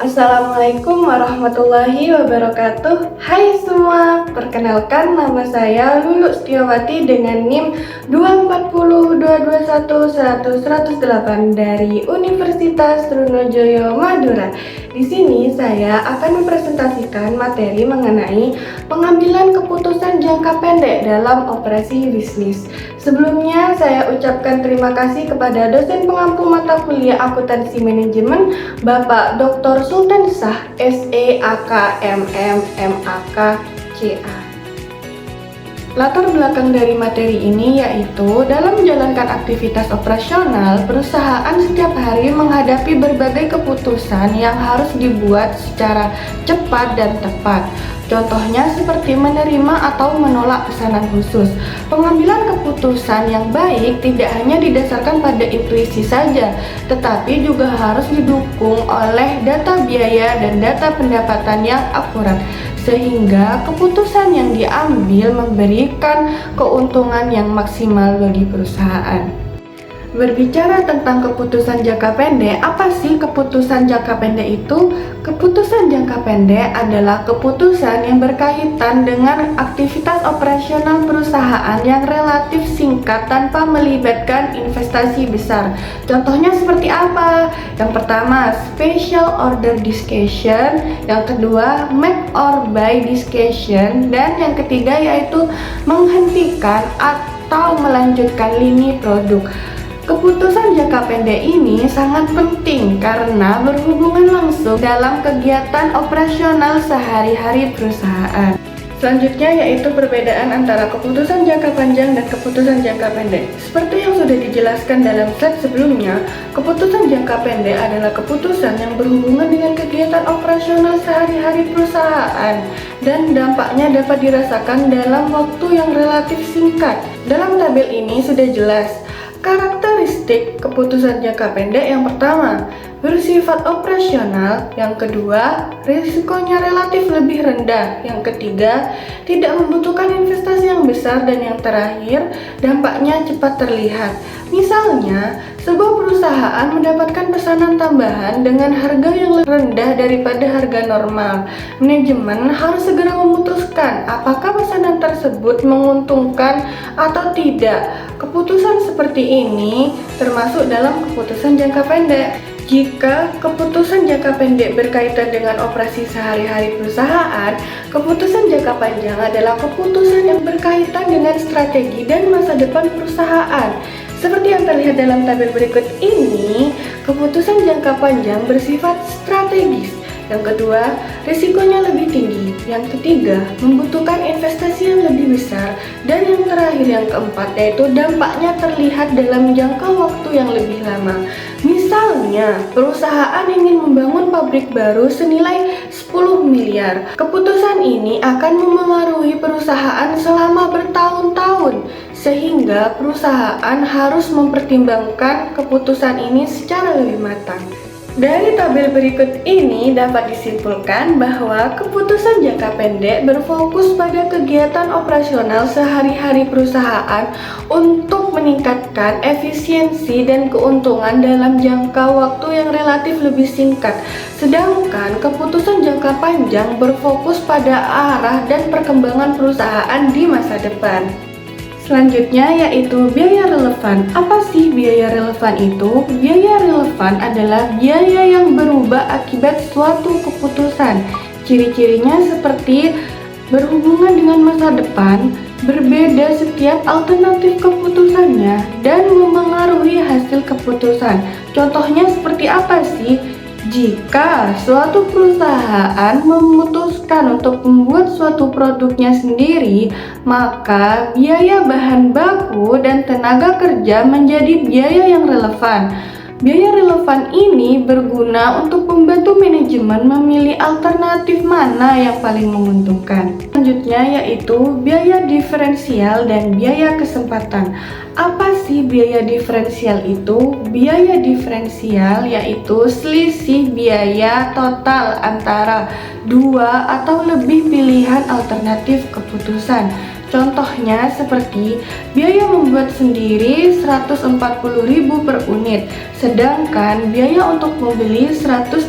Assalamualaikum warahmatullahi wabarakatuh. Hai semua, perkenalkan nama saya Lulu Setiawati dengan NIM 240221108 dari Universitas Trunojoyo Madura. Di sini saya akan mempresentasikan materi mengenai pengambilan keputusan jangka pendek dalam operasi bisnis. Sebelumnya saya ucapkan terima kasih kepada dosen pengampu mata kuliah akuntansi manajemen Bapak Dr. Sultan Shah SEAKMM MAK CA. Latar belakang dari materi ini yaitu dalam menjalankan aktivitas operasional, perusahaan setiap hari menghadapi berbagai keputusan yang harus dibuat secara cepat dan tepat. Contohnya seperti menerima atau menolak pesanan khusus. Pengambilan keputusan yang baik tidak hanya didasarkan pada intuisi saja, tetapi juga harus didukung oleh data biaya dan data pendapatan yang akurat, sehingga keputusan yang diambil memberikan keuntungan yang maksimal bagi perusahaan. Berbicara tentang keputusan jangka pendek, apa sih keputusan jangka pendek itu? Keputusan jangka pendek adalah keputusan yang berkaitan dengan aktivitas operasional perusahaan yang relatif singkat tanpa melibatkan investasi besar. Contohnya seperti apa? Yang pertama, special order discussion, yang kedua, make or buy discussion, dan yang ketiga yaitu menghentikan atau melanjutkan lini produk. Keputusan jangka pendek ini sangat penting karena berhubungan langsung dalam kegiatan operasional sehari-hari perusahaan. Selanjutnya yaitu perbedaan antara keputusan jangka panjang dan keputusan jangka pendek. Seperti yang sudah dijelaskan dalam slide sebelumnya, keputusan jangka pendek adalah keputusan yang berhubungan dengan kegiatan operasional sehari-hari perusahaan dan dampaknya dapat dirasakan dalam waktu yang relatif singkat. Dalam tabel ini sudah jelas karakteristik keputusan jangka pendek. Yang pertama, bersifat operasional. Yang kedua, risikonya relatif lebih rendah. Yang ketiga, tidak membutuhkan investasi yang besar. Dan yang terakhir, dampaknya cepat terlihat. Misalnya, sebuah perusahaan mendapatkan pesanan tambahan dengan harga yang lebih rendah daripada harga normal. Manajemen harus segera memutuskan apakah pesanan tersebut menguntungkan atau tidak. Keputusan seperti ini termasuk dalam keputusan jangka pendek. Jika keputusan jangka pendek berkaitan dengan operasi sehari-hari perusahaan, keputusan jangka panjang adalah keputusan yang berkaitan dengan strategi dan masa depan perusahaan. Seperti yang terlihat dalam tabel berikut ini, keputusan jangka panjang bersifat strategis. Yang kedua, risikonya lebih tinggi. Yang ketiga, membutuhkan investasi yang lebih besar. Dan yang terakhir, yang keempat, yaitu dampaknya terlihat dalam jangka waktu yang lebih lama. Misalnya, perusahaan ingin membangun pabrik baru senilai 10 miliar. Keputusan ini akan memengaruhi perusahaan selama bertahun-tahun, sehingga perusahaan harus mempertimbangkan keputusan ini secara lebih matang. Dari tabel berikut ini dapat disimpulkan bahwa keputusan jangka pendek berfokus pada kegiatan operasional sehari-hari perusahaan untuk meningkatkan efisiensi dan keuntungan dalam jangka waktu yang relatif lebih singkat. Sedangkan keputusan jangka panjang berfokus pada arah dan perkembangan perusahaan di masa depan. Selanjutnya yaitu biaya relevan. Apa sih biaya relevan itu? Biaya relevan adalah biaya yang berubah akibat suatu keputusan. Ciri-cirinya seperti berhubungan dengan masa depan, berbeda setiap alternatif keputusannya, dan memengaruhi hasil keputusan. Contohnya seperti apa sih? Jika suatu perusahaan memutuskan untuk membuat suatu produknya sendiri, maka biaya bahan baku dan tenaga kerja menjadi biaya yang relevan. Biaya relevan ini berguna untuk membantu manajemen memilih alternatif mana yang paling menguntungkan. Selanjutnya yaitu biaya diferensial dan biaya kesempatan. Apa sih biaya diferensial itu? Biaya diferensial yaitu selisih biaya total antara dua atau lebih pilihan alternatif keputusan. Contohnya seperti biaya membuat sendiri 140.000 per unit, sedangkan biaya untuk membeli 130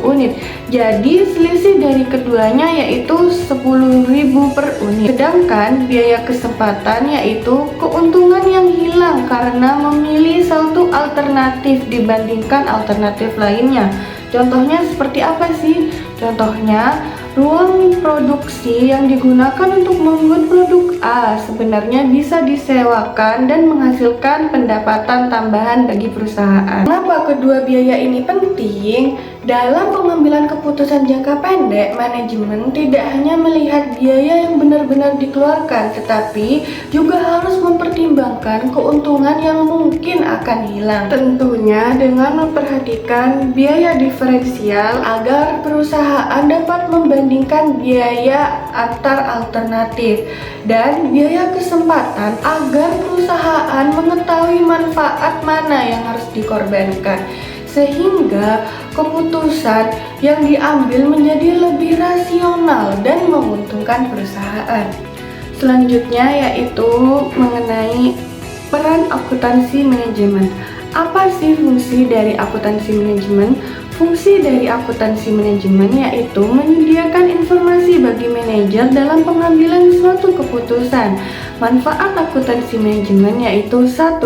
unit. Jadi selisih dari keduanya yaitu 10.000 per unit. Sedangkan biaya kesempatan yaitu keuntungan yang hilang karena memilih satu alternatif dibandingkan alternatif lainnya. Contohnya seperti apa sih? Contohnya, ruang produksi yang digunakan untuk membuat produk A sebenarnya bisa disewakan dan menghasilkan pendapatan tambahan bagi perusahaan. Kenapa kedua biaya ini penting? Dalam pengambilan keputusan jangka pendek, manajemen tidak hanya melihat biaya yang benar-benar dikeluarkan, tetapi juga harus mempertimbangkan keuntungan yang mungkin akan hilang. Tentunya dengan memperhatikan biaya diferensial agar perusahaan dapat membandingkan biaya antar alternatif dan biaya kesempatan agar perusahaan mengetahui manfaat mana yang harus dikorbankan, sehingga keputusan yang diambil menjadi lebih rasional dan menguntungkan perusahaan. Selanjutnya yaitu mengenai peran akuntansi manajemen. Apa sih fungsi dari akuntansi manajemen? Fungsi dari akuntansi manajemen yaitu menyediakan informasi bagi manajer dalam pengambilan suatu keputusan. Manfaat akuntansi manajemen yaitu 1.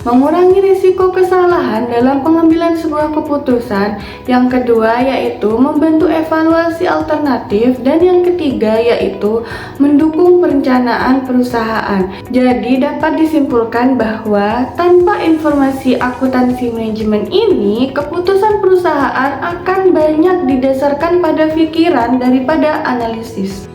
Mengurangi risiko kesalahan dalam pengambilan sebuah keputusan. Yang kedua yaitu membantu evaluasi alternatif. Dan yang ketiga yaitu mendukung perencanaan perusahaan. Jadi dapat disimpulkan bahwa tanpa informasi akuntansi manajemen ini, keputusan perusahaan akan banyak didasarkan pada pikiran daripada analisis.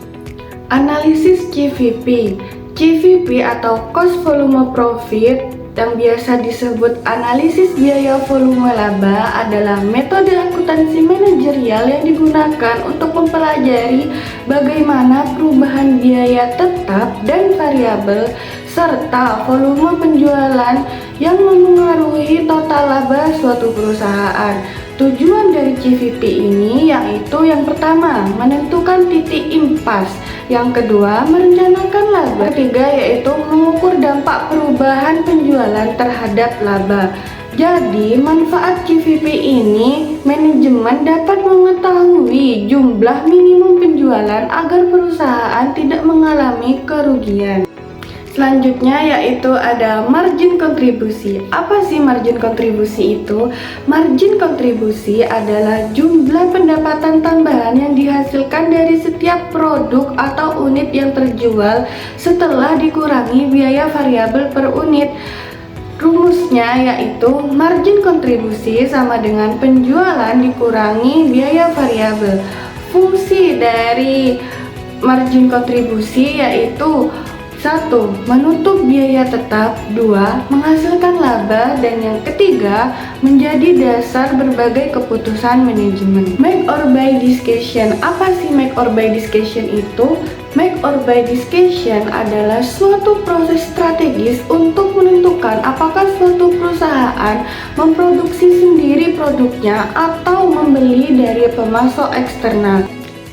Analisis CVP. CVP atau Cost Volume Profit yang biasa disebut analisis biaya volume laba adalah metode akuntansi manajerial yang digunakan untuk mempelajari bagaimana perubahan biaya tetap dan variabel serta volume penjualan yang memengaruhi total laba suatu perusahaan. Tujuan dari CVP ini yaitu yang pertama, menentukan titik impas. Yang kedua, merencanakan laba. Ketiga yaitu mengukur dampak perubahan penjualan terhadap laba. Jadi, manfaat CVP ini, manajemen dapat mengetahui jumlah minimum penjualan agar perusahaan tidak mengalami kerugian. Selanjutnya yaitu ada margin kontribusi. Apa sih margin kontribusi itu? Margin kontribusi adalah jumlah pendapatan tambahan yang dihasilkan dari setiap produk atau unit yang terjual setelah dikurangi biaya variabel per unit. Rumusnya yaitu margin kontribusi sama dengan penjualan dikurangi biaya variabel. Fungsi dari margin kontribusi yaitu 1. Menutup biaya tetap. 2. Menghasilkan laba. Dan yang ketiga, menjadi dasar berbagai keputusan manajemen. Make or buy decision. Apa sih make or buy decision itu? Make or buy decision adalah suatu proses strategis untuk menentukan apakah suatu perusahaan memproduksi sendiri produknya atau membeli dari pemasok eksternal.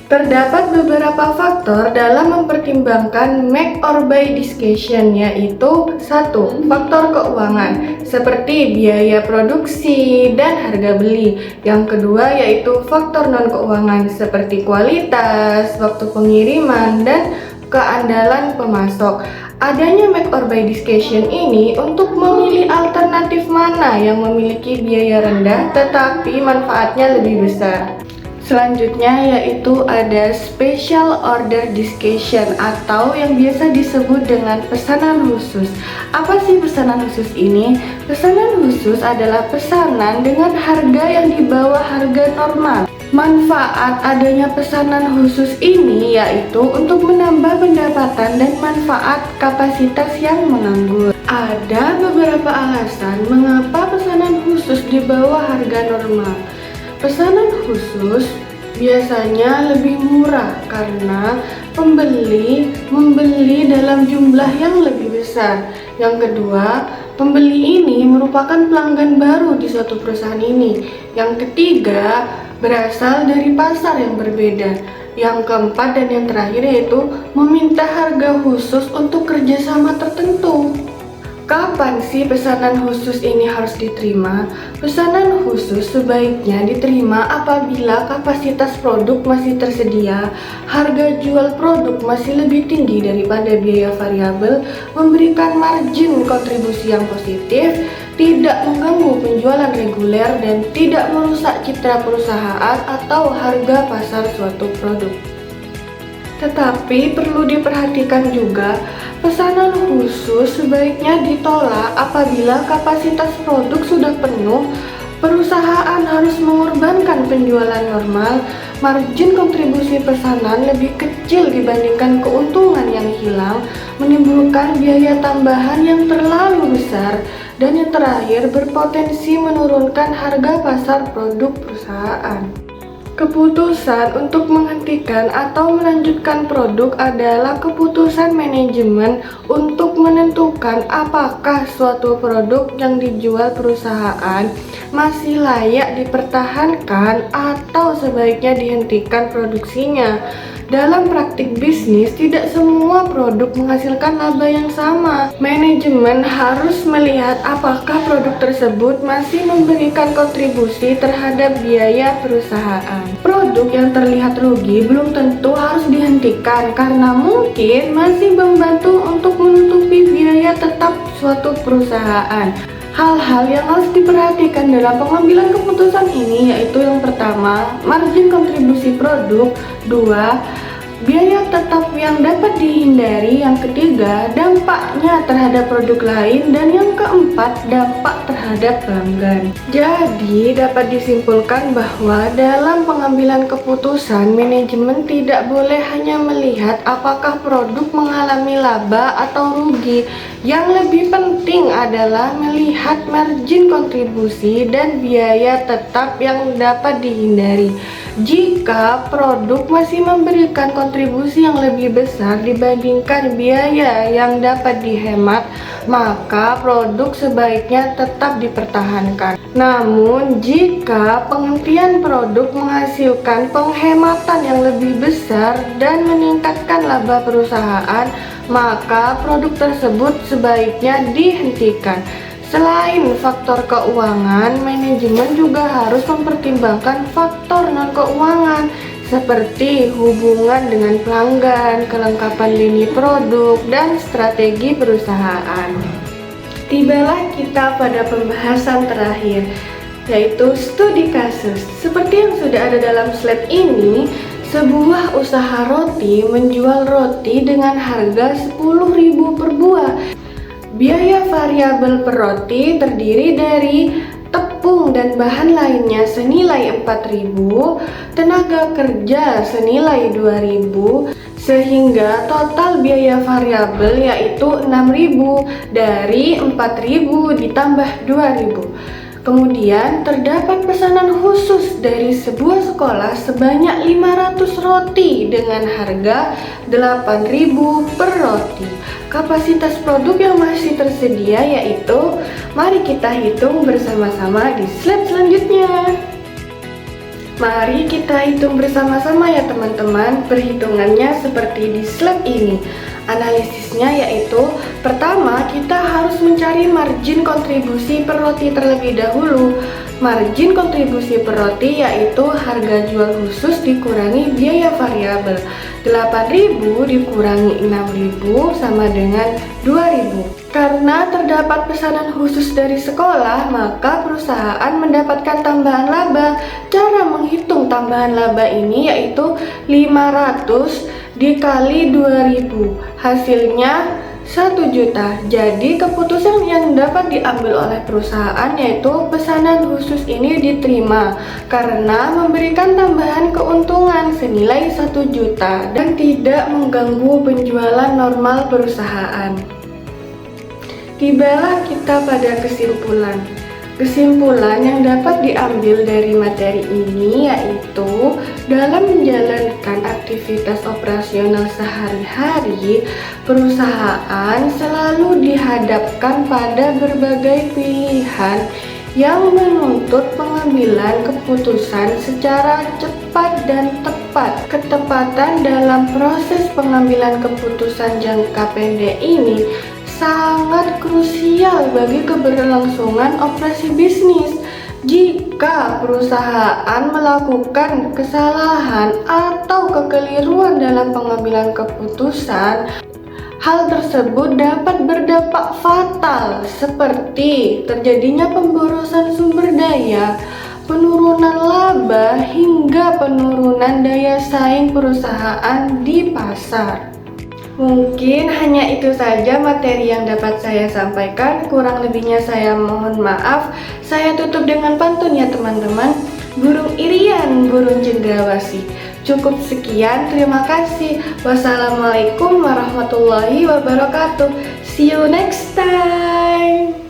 Terdapat beberapa faktor dalam mempertimbangkan make or buy decision, yaitu 1. Faktor keuangan seperti biaya produksi dan harga beli. Yang kedua yaitu faktor non keuangan seperti kualitas, waktu pengiriman, dan keandalan pemasok. Adanya make or buy decision ini untuk memilih alternatif mana yang memiliki biaya rendah tetapi manfaatnya lebih besar. Selanjutnya yaitu ada special order decision atau yang biasa disebut dengan pesanan khusus. Apa sih pesanan khusus ini? Pesanan khusus adalah pesanan dengan harga yang di bawah harga normal. Manfaat adanya pesanan khusus ini yaitu untuk menambah pendapatan dan manfaat kapasitas yang menganggur. Ada beberapa alasan mengapa pesanan khusus di bawah harga normal. Pesanan khusus biasanya lebih murah karena pembeli membeli dalam jumlah yang lebih besar. Yang kedua, pembeli ini merupakan pelanggan baru di suatu perusahaan ini. Yang ketiga, berasal dari pasar yang berbeda. Yang keempat dan yang terakhir yaitu meminta harga khusus untuk kerjasama tertentu. Kapan sih pesanan khusus ini harus diterima? Pesanan khusus sebaiknya diterima apabila kapasitas produk masih tersedia, harga jual produk masih lebih tinggi daripada biaya variabel, memberikan margin kontribusi yang positif, tidak mengganggu penjualan reguler, dan tidak merusak citra perusahaan atau harga pasar suatu produk. Tetapi perlu diperhatikan juga, pesanan khusus sebaiknya ditolak apabila kapasitas produk sudah penuh, perusahaan harus mengorbankan penjualan normal, margin kontribusi pesanan lebih kecil dibandingkan keuntungan yang hilang, menimbulkan biaya tambahan yang terlalu besar, dan yang terakhir berpotensi menurunkan harga pasar produk perusahaan. Keputusan untuk menghentikan atau melanjutkan produk adalah keputusan manajemen untuk menentukan apakah suatu produk yang dijual perusahaan masih layak dipertahankan atau sebaiknya dihentikan produksinya. Dalam praktik bisnis, tidak semua produk menghasilkan laba yang sama. Manajemen harus melihat apakah produk tersebut masih memberikan kontribusi terhadap biaya perusahaan. Produk yang terlihat rugi belum tentu harus dihentikan karena mungkin masih membantu untuk menutupi biaya tetap suatu perusahaan. Hal-hal yang harus diperhatikan dalam pengambilan keputusan ini yaitu yang pertama, margin kontribusi produk, dua, biaya tetap yang dapat dihindari, yang ketiga, dampaknya terhadap produk lain, dan yang keempat, dampak terhadap pelanggan. Jadi, dapat disimpulkan bahwa dalam pengambilan keputusan, manajemen tidak boleh hanya melihat apakah produk mengalami laba atau rugi. Yang lebih penting adalah melihat margin kontribusi dan biaya tetap yang dapat dihindari. Jika produk masih memberikan kontribusi yang lebih besar dibandingkan biaya yang dapat dihemat, maka produk sebaiknya tetap dipertahankan. Namun, jika penghentian produk menghasilkan penghematan yang lebih besar dan meningkatkan laba perusahaan, maka produk tersebut sebaiknya dihentikan. Selain faktor keuangan, manajemen juga harus mempertimbangkan faktor non-keuangan seperti hubungan dengan pelanggan, kelengkapan lini produk, dan strategi perusahaan. Tibalah kita pada pembahasan terakhir, yaitu studi kasus. Seperti yang sudah ada dalam slide ini, sebuah usaha roti menjual roti dengan harga 10.000 per buah. Biaya variabel per roti terdiri dari tepung dan bahan lainnya senilai 4.000, tenaga kerja senilai 2.000, sehingga total biaya variabel yaitu 6.000 dari 4.000 ditambah 2.000. Kemudian terdapat pesanan khusus dari sebuah sekolah sebanyak 500 roti dengan harga 8.000 per roti. Kapasitas produk yang masih tersedia yaitu, mari kita hitung bersama-sama di slide selanjutnya. Mari kita hitung bersama-sama ya teman-teman. Perhitungannya seperti di slide ini. Analisisnya yaitu, pertama kita harus mencari margin kontribusi per roti terlebih dahulu. Margin kontribusi per roti yaitu harga jual khusus dikurangi biaya variabel. 8.000 dikurangi 6.000 sama dengan 2.000. Karena terdapat pesanan khusus dari sekolah, maka perusahaan mendapatkan tambahan laba. Cara menghitung tambahan laba ini yaitu 500 dikali 2.000, hasilnya 1 juta. Jadi keputusan yang dapat diambil oleh perusahaan yaitu pesanan khusus ini diterima karena memberikan tambahan keuntungan senilai 1 juta dan tidak mengganggu penjualan normal perusahaan. tibalah kita pada kesimpulan. Kesimpulan yang dapat diambil dari materi ini yaitu dalam menjalankan aktivitas operasional sehari-hari, perusahaan selalu dihadapkan pada berbagai pilihan yang menuntut pengambilan keputusan secara cepat dan tepat. Ketepatan dalam proses pengambilan keputusan jangka pendek ini sangat krusial bagi keberlangsungan operasi bisnis. Jika perusahaan melakukan kesalahan atau kekeliruan dalam pengambilan keputusan, hal tersebut dapat berdampak fatal seperti terjadinya pemborosan sumber daya, penurunan laba, hingga penurunan daya saing perusahaan di pasar. Mungkin hanya itu saja materi yang dapat saya sampaikan, kurang lebihnya saya mohon maaf. Saya tutup dengan pantun ya teman-teman. Burung irian, burung cendrawasih. Cukup sekian, terima kasih. Wassalamualaikum warahmatullahi wabarakatuh. See you next time.